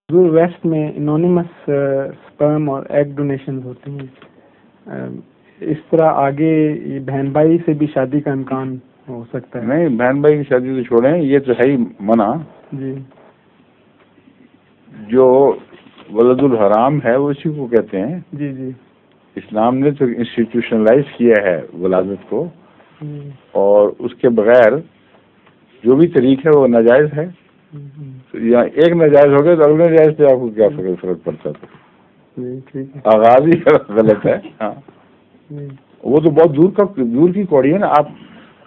Waste میں anonymous sperm اور egg donations ہوتی ہیں، اس طرح آگے یہ بہن بھائی سے بھی شادی کا امکان ہو سکتا ہے؟ نہیں، بہن بھائی کی شادی تو چھوڑیں، یہ تو ہے ہی منع. جی. جو ولد الحرام ہے وہ اسی کو کہتے ہیں. جی جی. اسلام نے تو انسٹیٹیوشنلائز کیا ہے ولادت کو، اور اس کے بغیر جو بھی طریق ہے وہ ناجائز ہے. یا ایک ناجائز ہو گیا تو اگلے ناجائز پہ آپ کو کیا فرق پڑتا ہے؟ آغاز ہی غلط ہے. ہاں، وہ تو بہت دور کی کوڑی ہے نا. آپ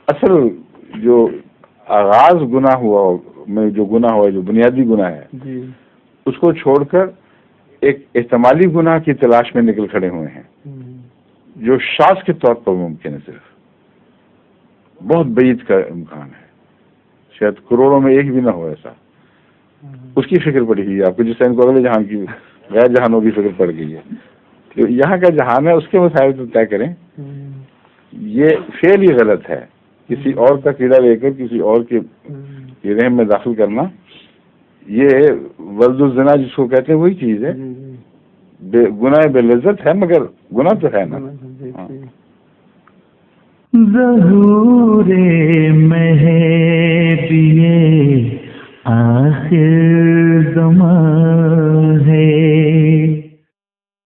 اصل جو آغاز گناہ ہوا میں جو گناہ ہوا، جو بنیادی گناہ ہے، اس کو چھوڑ کر ایک احتمالی گناہ کی تلاش میں نکل کھڑے ہوئے ہیں، جو شاذ کے طور پر ممکن ہے. صرف بہت بعید کا امکان ہے، شاید کروڑوں میں ایک بھی نہ ہو ایسا. اس کی فکر پڑی گئی آپ کو، جس طرح کو اگلے جہان کی، غیر جہانوں کی فکر پڑ گئی ہے. تو یہاں کا جہان ہے، اس کے مسائل تو طے کریں. یہ فعل ہی غلط ہے. کسی اور کا کیڑا لے کر کسی اور کے رحم میں داخل کرنا، یہ ولد الزنا جس کو کہتے ہیں وہی چیز ہے. گناہ بے لذت ہے، مگر گناہ تو ہے نا.